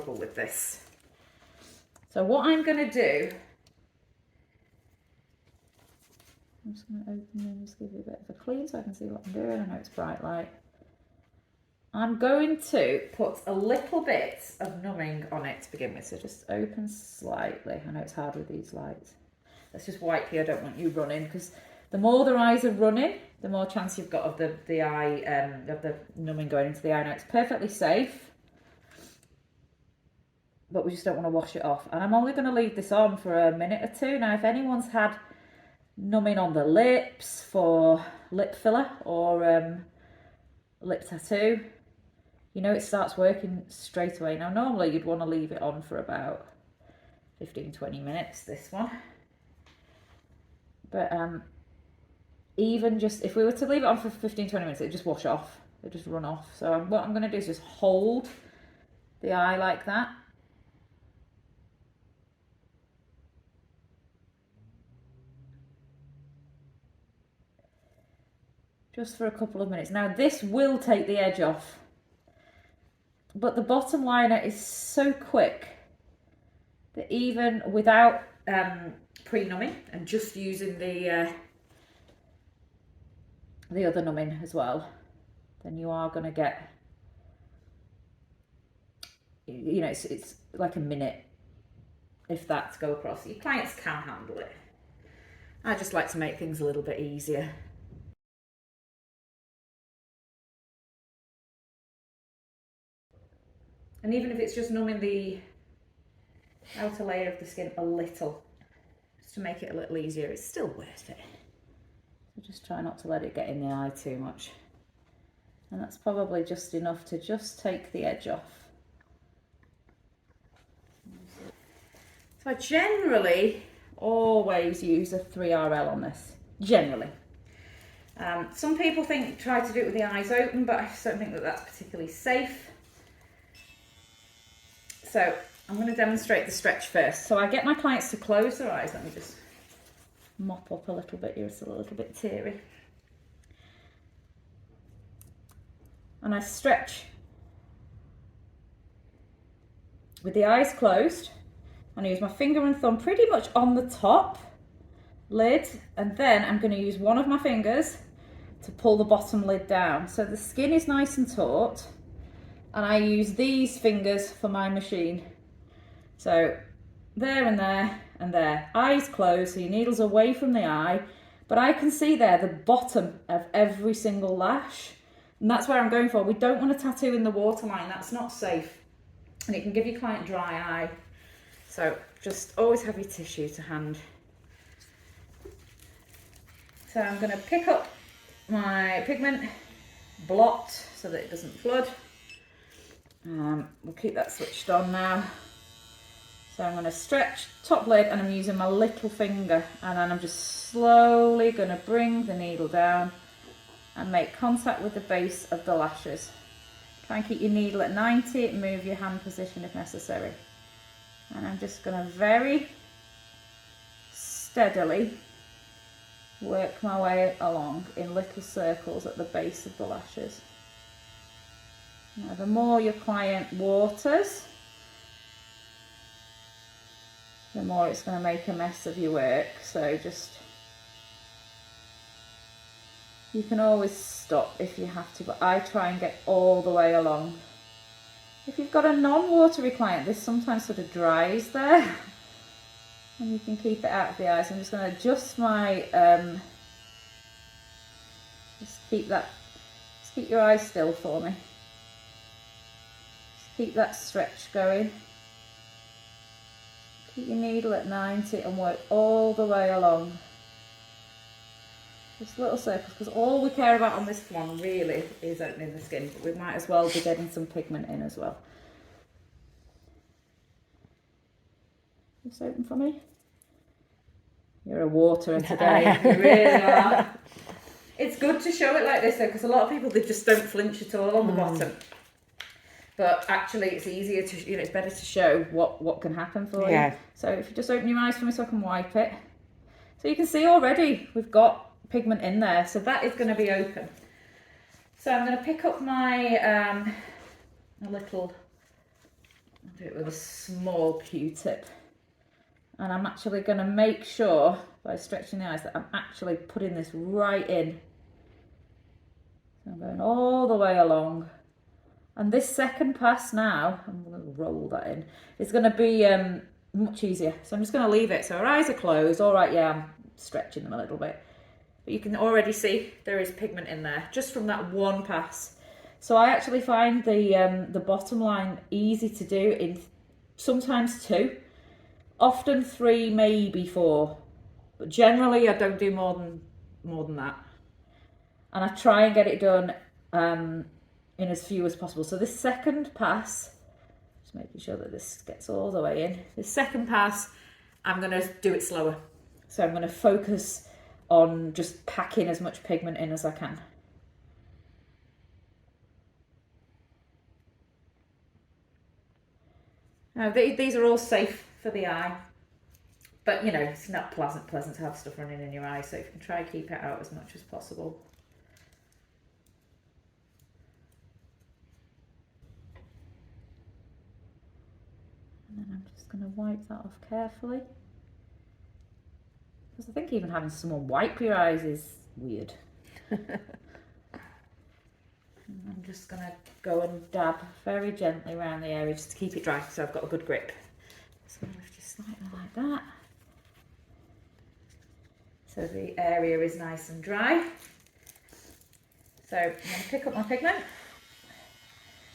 trouble with this. So what I'm going to do, I'm just going to open and just give you a bit of a clean so I can see what I'm doing. I know it's bright light. I'm going to put a little bit of numbing on it to begin with. So just open slightly. I know it's hard with these lights. Let's just wipe here. I don't want you running, because the more the eyes are running, the more chance you've got of the eye, of the numbing going into the eye. Now it's perfectly safe, but we just don't want to wash it off. And I'm only going to leave this on for a minute or two. Now, if anyone's had numbing on the lips for lip filler or lip tattoo, you know it starts working straight away. Now, normally you'd want to leave it on for about 15-20 minutes, this one. But even just, if we were to leave it on for 15-20 minutes, it'd just wash off. It'd just run off. So what I'm going to do is just hold the eye like that. Just for a couple of minutes. Now this will take the edge off, but the bottom liner is so quick that even without pre-numbing and just using the other numbing as well, then you are going to get, you know, it's like a minute, if that, to go across. Your clients can handle it. I just like to make things a little bit easier. And even if it's just numbing the outer layer of the skin a little, just to make it a little easier, it's still worth it. So just try not to let it get in the eye too much. And that's probably just enough to just take the edge off. So I generally always use a 3RL on this, generally. Some people try to do it with the eyes open, but I just don't think that that's particularly safe. So I'm going to demonstrate the stretch first. So I get my clients to close their eyes. Let me just mop up a little bit here. It's a little bit teary. And I stretch with the eyes closed. And I use my finger and thumb pretty much on the top lid. And then I'm going to use one of my fingers to pull the bottom lid down. So the skin is nice and taut. And I use these fingers for my machine. So there and there and there. Eyes closed, so your needle's away from the eye. But I can see there the bottom of every single lash. And that's where I'm going for. We don't want to tattoo in the waterline. That's not safe. And it can give your client dry eye. So just always have your tissue to hand. So I'm going to pick up my pigment, blot so that it doesn't flood. We'll keep that switched on now. So I'm going to stretch top lid and I'm using my little finger, and then I'm just slowly going to bring the needle down and make contact with the base of the lashes. Try and keep your needle at 90, move your hand position if necessary. And I'm just going to very steadily work my way along in little circles at the base of the lashes. Now, the more your client waters, the more it's going to make a mess of your work. So just, you can always stop if you have to, but I try and get all the way along. If you've got a non-watery client, this sometimes sort of dries there, and you can keep it out of the eyes. I'm just going to adjust my, just keep your eyes still for me. Keep that stretch going. Keep your needle at 90 and work all the way along. Just little circles, because all we care about on this one really is opening the skin, but we might as well be getting some pigment in as well. Just open for me. You're a waterer today, you really are. It's good to show it like this though, because a lot of people, they just don't flinch at all on the bottom. But actually it's easier to, you know, it's better to show what can happen for you. So if you just open your eyes for me so I can wipe it. So you can see already we've got pigment in there, so that is going to be open. So I'm going to pick up my a little I'll do it with a small Q-tip. And I'm actually going to make sure, by stretching the eyes, that I'm actually putting this right in. So I'm going all the way along. And this second pass now, I'm going to roll that in, it's going to be much easier. So I'm just going to leave it. So our eyes are closed. All right, yeah, I'm stretching them a little bit. But you can already see there is pigment in there, just from that one pass. So I actually find the bottom line easy to do in sometimes 2. Often 3, maybe 4, but generally I don't do more than that. And I try and get it done in as few as possible. So this second pass, just making sure that this gets all the way in. This second pass, I'm going to do it slower. So I'm going to focus on just packing as much pigment in as I can. Now these are all safe for the eye. But, you know, it's not pleasant to have stuff running in your eye, so if you can try and keep it out as much as possible. And then I'm just going to wipe that off carefully. Because I think even having someone wipe your eyes is weird. And I'm just going to go and dab very gently around the area just to keep it dry, so I've got a good grip. So I'm going to lift just slightly like that. So the area is nice and dry. So I'm going to pick up my pigment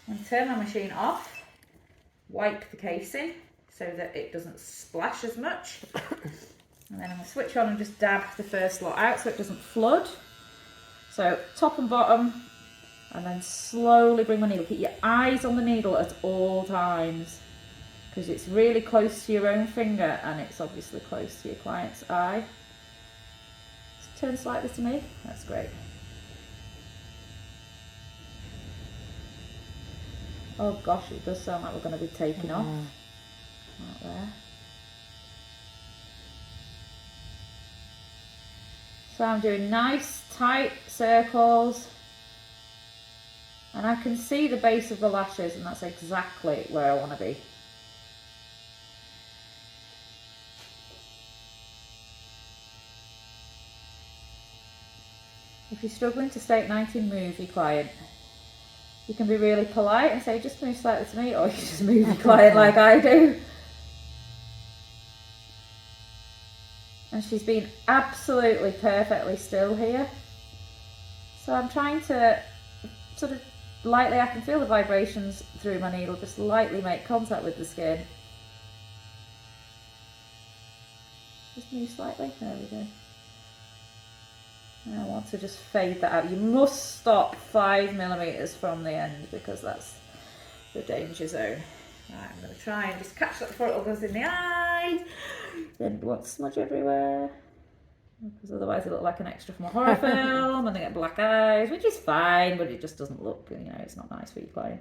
and turn my machine off, wipe the casing so that it doesn't splash as much. And then I'm going to switch on and just dab the first lot out so it doesn't flood. So top and bottom, and then slowly bring my needle. Keep your eyes on the needle at all times because it's really close to your own finger and it's obviously close to your client's eye. Turn slightly to me, that's great. Oh gosh, it does sound like we're going to be taking off. Right there. So I'm doing nice tight circles and I can see the base of the lashes and that's exactly where I want to be. If you're struggling to stay at 90, move your client. You can be really polite and say, just move slightly to me, or you just move your client like I do. And she's been absolutely perfectly still here. So I'm trying to sort of lightly, I can feel the vibrations through my needle, just lightly make contact with the skin. Just move slightly, there we go. I want to just fade that out. You must stop 5mm from the end because that's the danger zone. Right, I'm going to try and just catch that before it all goes in the eye. Then it won't smudge everywhere because otherwise it look like an extra from a horror film and they get black eyes, which is fine, but it just doesn't look, you know, it's not nice for your client.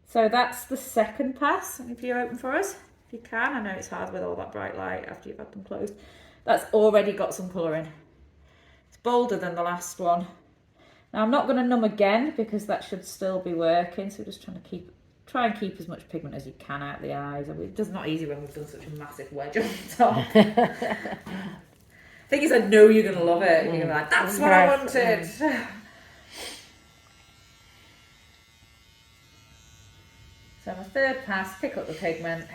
So that's the second pass. If you're open for us, if you can. I know it's hard with all that bright light after you've had them closed. That's already got some colour in. It's bolder than the last one. Now I'm not going to numb again because that should still be working. So we're just trying to try and keep as much pigment as you can out the eyes. I mean, it's not easy when we've done such a massive wedge on the top. Thing is, I know you're going to love it. You're going to be like, that's what I wanted. So my third pass, pick up the pigment.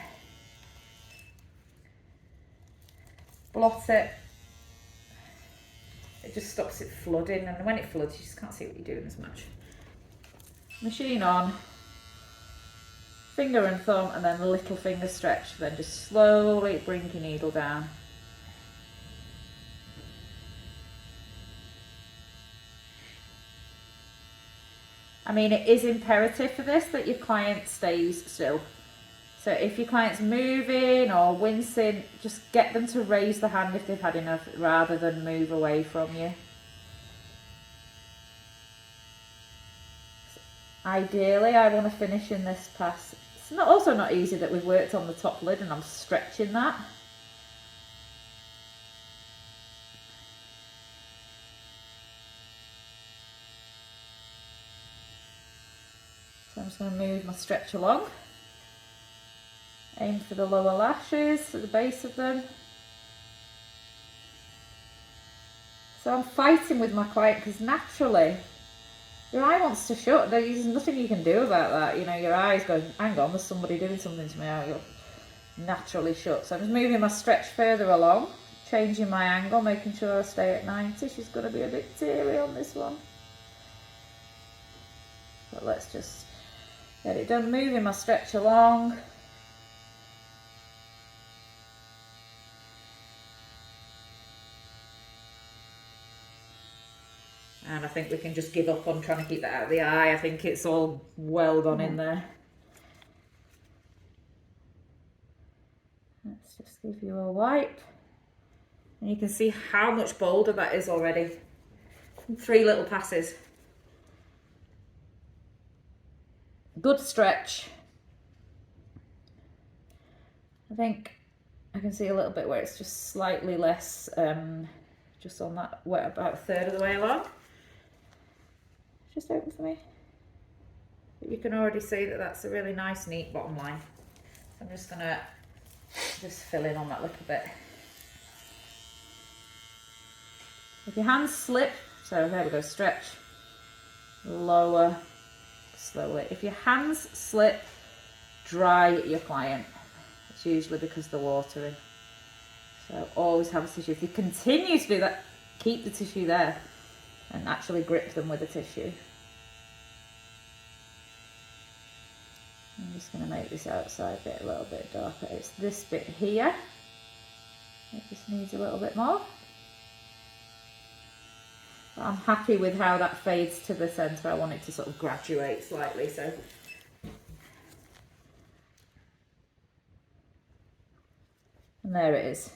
Blot it. It just stops it flooding, and when it floods you just can't see what you're doing as much. Machine on, finger and thumb, and then little finger stretch, then just slowly bring your needle down. I mean, it is imperative for this that your client stays still. So if your client's moving or wincing, just get them to raise the hand if they've had enough rather than move away from you. Ideally, I want to finish in this pass. It's also not easy that we've worked on the top lid and I'm stretching that. So I'm just going to move my stretch along. Aim for the lower lashes, at the base of them. So I'm fighting with my client because naturally your eye wants to shut. There's nothing you can do about that. You know, your eye's going, hang on, there's somebody doing something to me. I'll naturally shut. So I'm just moving my stretch further along, changing my angle, making sure I stay at 90. She's going to be a bit teary on this one. But let's just get it done. Moving my stretch along. And I think we can just give up on trying to keep that out of the eye. I think it's all well gone in there. Let's just give you a wipe. And you can see how much bolder that is already. 3 little passes. Good stretch. I think I can see a little bit where it's just slightly less, just on that, where about a third of the way along. Just open for me. But you can already see that that's a really nice, neat bottom line. So I'm just gonna fill in on that little bit. If your hands slip, so there we go, stretch, lower, slowly. If your hands slip, dry your client. It's usually because they're watery. So always have a tissue. If you continue to do that, keep the tissue there and actually grip them with the tissue. I'm just going to make this outside bit a little bit darker. It's this bit here. It just needs a little bit more. But I'm happy with how that fades to the centre. I want it to sort of graduate slightly. So and there it is.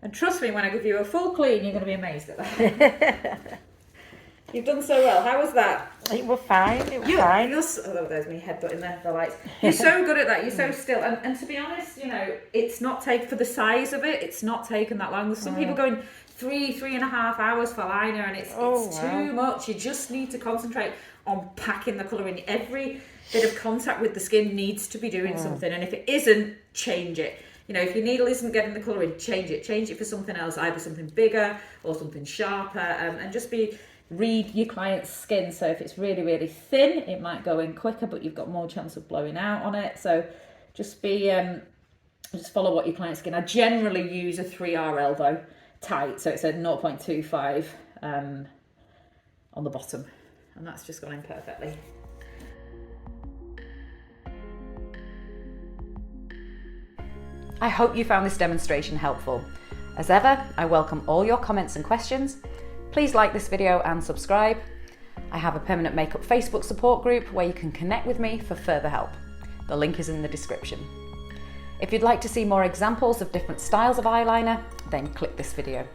And trust me, when I give you a full clean, you're going to be amazed at that. You've done so well. How was that? It was fine. It was fine. Oh, there's me headbutt in there, the lights. You're so good at that. You're so still. And to be honest, you know, it's not taken, for the size of it, it's not taken that long. There's some people going 3.5 hours for liner, and it's too much. You just need to concentrate on packing the colour in. Every bit of contact with the skin needs to be doing something. And if it isn't, change it. You know, if your needle isn't getting the colour in, change it. Change it for something else, either something bigger or something sharper, and just read your client's skin. So if it's really, really thin, it might go in quicker, but you've got more chance of blowing out on it. So just follow what your client's skin. I generally use a 3RL though, tight. So it's a 0.25 on the bottom, and that's just gone in perfectly. I hope you found this demonstration helpful. As ever, I welcome all your comments and questions. Please like this video and subscribe. I have a permanent makeup Facebook support group where you can connect with me for further help. The link is in the description. If you'd like to see more examples of different styles of eyeliner, then click this video.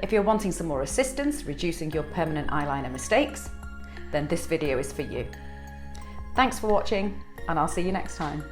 If you're wanting some more assistance reducing your permanent eyeliner mistakes, then this video is for you. Thanks for watching, and I'll see you next time.